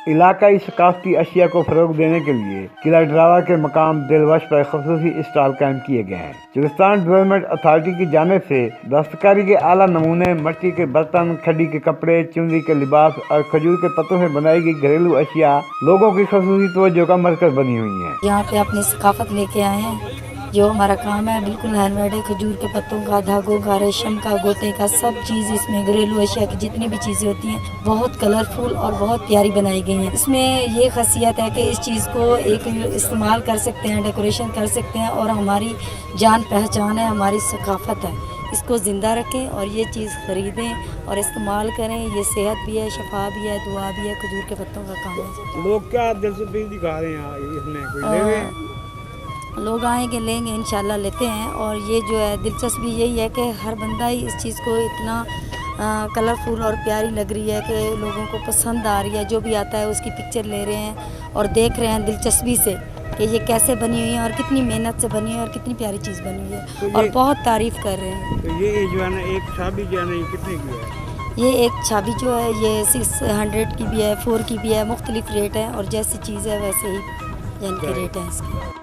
इलाकाई सकाफती अशिया को फरोग देने के लिए किला ड्रावा के मकाम दिलवश पर खसूसी स्टॉल कायम किए गए हैं। चुगिस्तान डेवलपमेंट अथॉरिटी की जानिब से दस्तकारी के आला नमूने, मिट्टी के बर्तन, खड्डी के कपड़े, चुनरी के लिबास और खजूर के पत्तों से बनाई गई घरेलू अशिया लोगों की खसूसी तवज्जो का मरकज बनी हुई है। यहाँ पे अपनी सकाफत लेके आए हैं। जो हमारा काम है बिल्कुल हैंडमेड है। खजूर के पत्तों का, धागों का, रेशम का, गोटे का, सब चीज़ इसमें घरेलू अशिया की जितनी भी चीज़ें होती हैं बहुत कलरफुल और बहुत प्यारी बनाई गई हैं। इसमें ये खासियत है कि इस चीज़ को एक इस्तेमाल कर सकते हैं, डेकोरेशन कर सकते हैं और हमारी जान पहचान है, हमारी सकाफत है। इसको ज़िंदा रखें और ये चीज़ ख़रीदें और इस्तेमाल करें। ये सेहत भी है, शफा भी है, दुआ भी है। खजूर के पत्तों का काम है। लोग क्या दिलचस्पी दिखा रहे हैं इसमें, कोई ले लोग आएंगे, लेंगे, इंशाल्लाह लेते हैं। और ये जो है दिलचस्पी यही है कि हर बंदा ही इस चीज़ को इतना कलरफुल और प्यारी लग रही है कि लोगों को पसंद आ रही है। जो भी आता है उसकी पिक्चर ले रहे हैं और देख रहे हैं दिलचस्पी से कि ये कैसे बनी हुई है और कितनी मेहनत से बनी है और कितनी प्यारी चीज़ बनी हुई है। तो और बहुत तारीफ़ कर रहे हैं। तो ये जो है ना एक छाबी जो है ना कितने की है? ये एक छाबी जो है ये 600 की भी है, 4 की भी है। मुख्तलिफ रेट है और जैसी चीज़ है वैसे ही यानी कि रेट है इसके।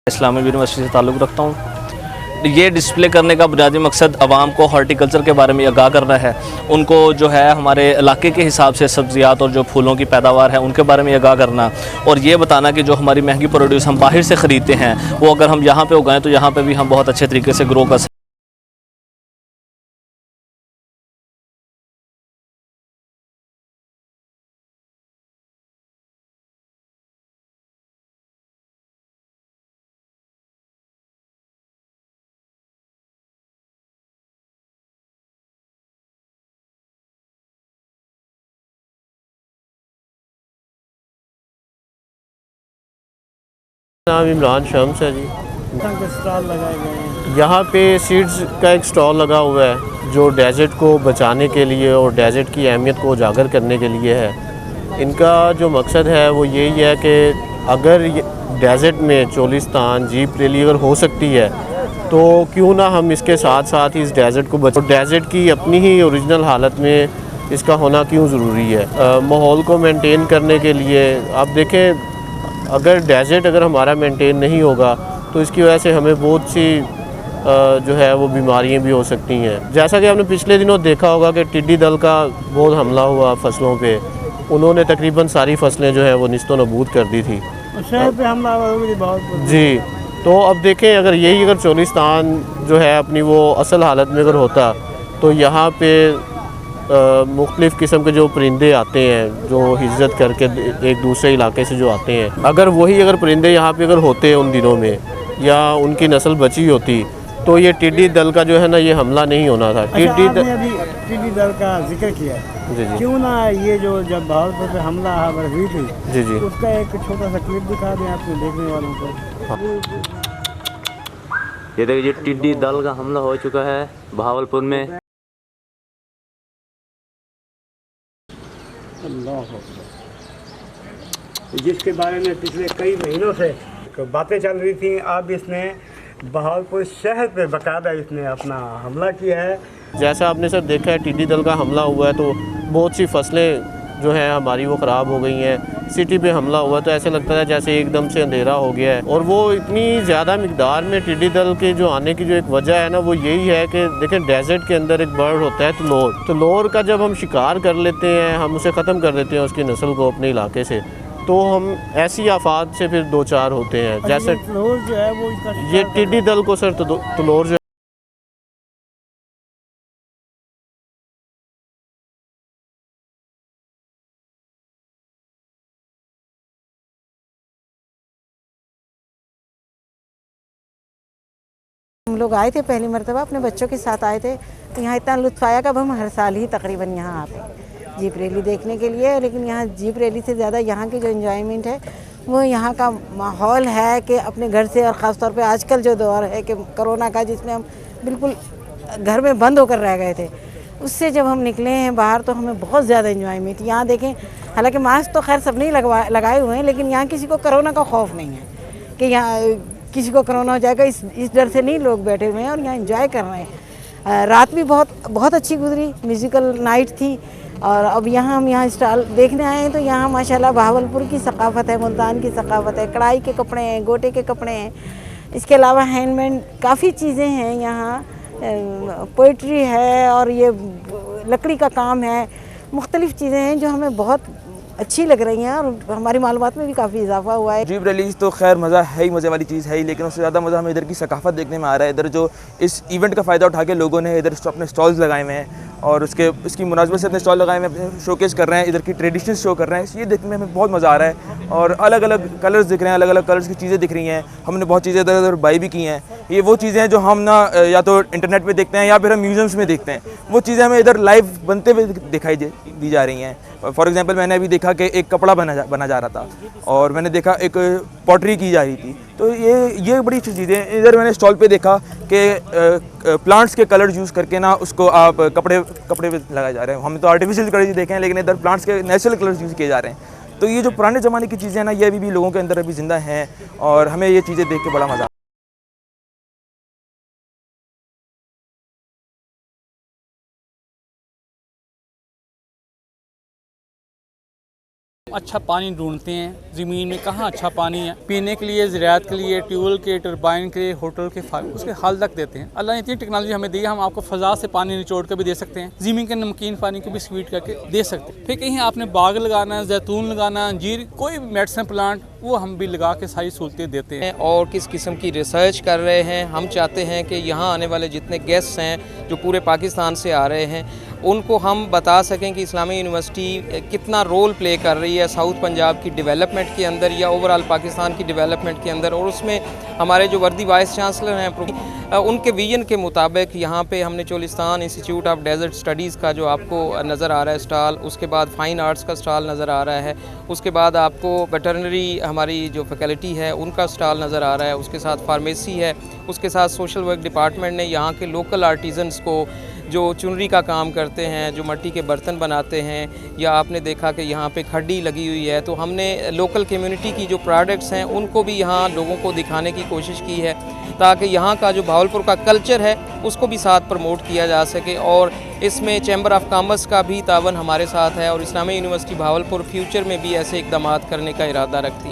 इस्लामिक यूनिवर्सिटी से ताल्लुक़ रखता हूँ। ये डिस्प्ले करने का बुनियादी मकसद आवाम को हॉर्टिकल्चर के बारे में आगाह करना है। उनको जो है हमारे इलाके के हिसाब से सब्ज़ियात और जो फूलों की पैदावार है उनके बारे में आगाह करना और ये बताना कि जो हमारी महंगी प्रोड्यूस हम बाहर से ख़रीदते हैं वो अगर हम यहाँ पे उगाएं तो यहाँ पे भी हम बहुत अच्छे तरीके से ग्रो कर सकते हैं। नाम इमरान शम्स है जी। स्टॉल लगाए गए हैं। यहाँ पे सीड्स का एक स्टॉल लगा हुआ है जो डेजर्ट को बचाने के लिए और डेजर्ट की अहमियत को उजागर करने के लिए है। इनका जो मकसद है वो यही है कि अगर डेजर्ट में चोलिस्तान, जीप रैली अगर हो सकती है तो क्यों ना हम इसके साथ साथ ही इस डेज़र्ट को बचाएं। डेज़र्ट की अपनी ही ओरिजिनल हालत में इसका होना क्यों ज़रूरी है। माहौल को मेंटेन करने के लिए आप देखें, अगर डेज़र्ट अगर हमारा मेंटेन नहीं होगा तो इसकी वजह से हमें बहुत सी जो है वो बीमारियां भी हो सकती हैं। जैसा कि आपने पिछले दिनों देखा होगा कि टिड्डी दल का बहुत हमला हुआ फसलों पे, उन्होंने तकरीबन सारी फसलें जो है वो निस्तो नबूद कर दी थी। शहर पे हमला बहुत जी, तो अब देखें, अगर चोलिस्तान जो है अपनी वो असल हालत में अगर होता तो यहाँ पे मुख्तलिफ़ किस्म के जो परिंदे आते हैं जो हिज्जत करके एक दूसरे इलाके से जो आते हैं, अगर परिंदे यहाँ पे अगर होते उन दिनों में या उनकी नस्ल बची होती तो ये टिड्डी दल का जो है ना ये हमला नहीं होना था। अभी टिड्डी दल का जिक्र किया, जी जी, क्यों ना ये जो जब भावलपुर पे हमला हुई थी जी जी, उसका एक छोटा सा क्लिप दिखा दें आपको देखने वालों को। ये देखिए टिड्डी दल का हमला हो चुका है भावलपुर में। जिसके बारे में पिछले कई महीनों से बातें चल रही थी, अब इसने बहावलपुर शहर पे बाकायदा इसने अपना हमला किया है। जैसा आपने सर देखा है, टिड्डी दल का हमला हुआ है तो बहुत सी फसलें जो हैं हमारी वो ख़राब हो गई हैं। सिटी पे हमला हुआ तो ऐसे लगता है जैसे एकदम से अंधेरा हो गया है, और वो इतनी ज़्यादा मिकदार में टिड्डी दल के जो आने की जो एक वजह है ना वो यही है कि देखें, डेजर्ट के अंदर एक बर्ड होता है तलोर का जब हम शिकार कर लेते हैं, हम उसे ख़त्म कर देते हैं उसकी नस्ल को अपने इलाके से, तो हम ऐसी आफात से फिर दो चार होते हैं। जैसे तलोर जो है वो इसका ये टिड्डी दल को सर तलोर जो हम लोग आए थे पहली मरतबा, अपने बच्चों के साथ आए थे, तो यहाँ इतना लुत्फ़ आया कि अब हम हर साल ही तकरीबन यहाँ आते हैं जीप रैली देखने के लिए। लेकिन यहाँ जीप रैली से ज़्यादा यहाँ की जो एंजॉयमेंट है वो यहाँ का माहौल है कि अपने घर से, और ख़ास तौर पे आजकल जो दौर है कि कोरोना का, जिसमें हम बिल्कुल घर में बंद होकर रह गए थे, उससे जब हम निकले हैं बाहर तो हमें बहुत ज़्यादा एंजॉयमेंट। यहाँ देखें, हालांकि मास्क तो खैर सबने लगाए हुए हैं, लेकिन यहाँ किसी को कोरोना का खौफ नहीं है कि यहाँ किसी को कोरोना हो जाएगा, इस डर से नहीं लोग बैठे हुए हैं और यहाँ एंजॉय कर रहे हैं। रात भी बहुत अच्छी गुजरी, म्यूज़िकल नाइट थी। और अब हम यहाँ स्टॉल देखने आए हैं तो यहाँ माशाल्लाह भावलपुर की सकाफ़त है, मुल्तान की सकाफ़त है, कढ़ाई के कपड़े हैं, गोटे के कपड़े हैं, इसके अलावा हैंडमेड काफ़ी चीज़ें हैं यहाँ, पोइट्री है और ये लकड़ी का काम है, मुख्तलिफ़ चीज़ें हैं जो हमें बहुत अच्छी लग रही हैं और हमारी मालूमात में भी काफ़ी इजाफा हुआ है। जीप रैली तो खैर मज़ा है ही, मज़े वाली चीज़ है ही, लेकिन उससे ज़्यादा मज़ा हमें इधर की सकाफ़त देखने में आ रहा है। इधर जो इस इवेंट का फ़ायदा उठा के लोगों ने इधर अपने स्टॉल्स लगाए हुए हैं और इसकी मुनासबत से अपने स्टॉल लगाए हुए हैं, शोकेस कर रहे हैं, इधर की ट्रेडिशन शो कर रहे हैं। ये देखने में हमें बहुत मज़ा आ रहा है और अलग अलग कलर्स दिख रहे हैं, अलग अलग कलर्स की चीज़ें दिख रही हैं। हमने बहुत चीज़ें इधर उधर बाई भी की हैं। ये वो चीज़ें हैं जो हम ना या तो इंटरनेट पर देखते हैं या फिर हम म्यूज़ियम्स में देखते हैं, वो चीज़ें हमें इधर लाइव बनते हुए दिखाई दी जा रही हैं। फॉर एग्जांपल मैंने अभी देखा कि एक कपड़ा बना जा रहा था और मैंने देखा एक पॉटरी की जा रही थी, तो ये बड़ी अच्छी चीज़ें। इधर मैंने स्टॉल पे देखा कि प्लांट्स के कलर यूज़ करके ना उसको आप कपड़े पे लगाए जा रहे हैं। हमने तो आर्टिफिशियल कलर देखे हैं, लेकिन इधर प्लांट्स के नेचुरल कलर्स यूज़ किए जा रहे हैं। तो ये जो पुराने ज़माने की चीज़ें हैं ना, ये अभी भी लोगों के अंदर अभी ज़िंदा हैं और हमें ये चीज़ें देख के बड़ा मज़ा। अच्छा पानी ढूंढते हैं ज़मीन में, कहाँ अच्छा पानी है पीने के लिए, ज़राअत के लिए, ट्यूबवेल के, टरबाइन के, होटल के, उसके हल तक देते हैं। अल्लाह ने इतनी टेक्नोलॉजी हमें दी है, हम आपको फ़ज़ा से पानी निचोड़ कर भी दे सकते हैं, ज़मीन के नमकीन पानी को भी स्वीट करके दे सकते हैं। फिर कहीं आपने बाग लगाना है, जैतून लगाना, अंजीर, कोई मेडिसिन प्लांट, वो हम भी लगा के सारी सहूलतें देते हैं। और किस किस्म की रिसर्च कर रहे हैं। हम चाहते हैं कि यहाँ आने वाले जितने गेस्ट्स हैं जो पूरे पाकिस्तान से आ रहे हैं, उनको हम बता सकें कि इस्लामी यूनिवर्सिटी कितना रोल प्ले कर रही है साउथ पंजाब की डेवलपमेंट के अंदर या ओवरऑल पाकिस्तान की डेवलपमेंट के अंदर। और उसमें हमारे जो वर्दी वाइस चांसलर हैं, उनके विजन के मुताबिक यहाँ पे हमने Cholistan institute of desert studies का जो आपको नज़र आ रहा है स्टॉल, उसके बाद फ़ाइन आर्ट्स का स्टॉल नज़र आ रहा है, उसके बाद आपको वेटरनरी हमारी जो फैकल्टी है उनका स्टॉल नज़र आ रहा है, उसके साथ फार्मेसी है, उसके साथ सोशल वर्क डिपार्टमेंट ने यहाँ के लोकल आर्टिजन्स को जो चुनरी का काम करते हैं, जो मिट्टी के बर्तन बनाते हैं, या आपने देखा कि यहाँ पे खड्डी लगी हुई है, तो हमने लोकल कम्युनिटी की जो प्रोडक्ट्स हैं उनको भी यहाँ लोगों को दिखाने की कोशिश की है, ताकि यहाँ का जो भावलपुर का कल्चर है उसको भी साथ प्रमोट किया जा सके। और इसमें चैम्बर ऑफ कॉमर्स का भी तावन हमारे साथ है और इस्लामी यूनिवर्सिटी भावलपुर फ्यूचर में भी ऐसे इकदाम करने का इरादा रखती है।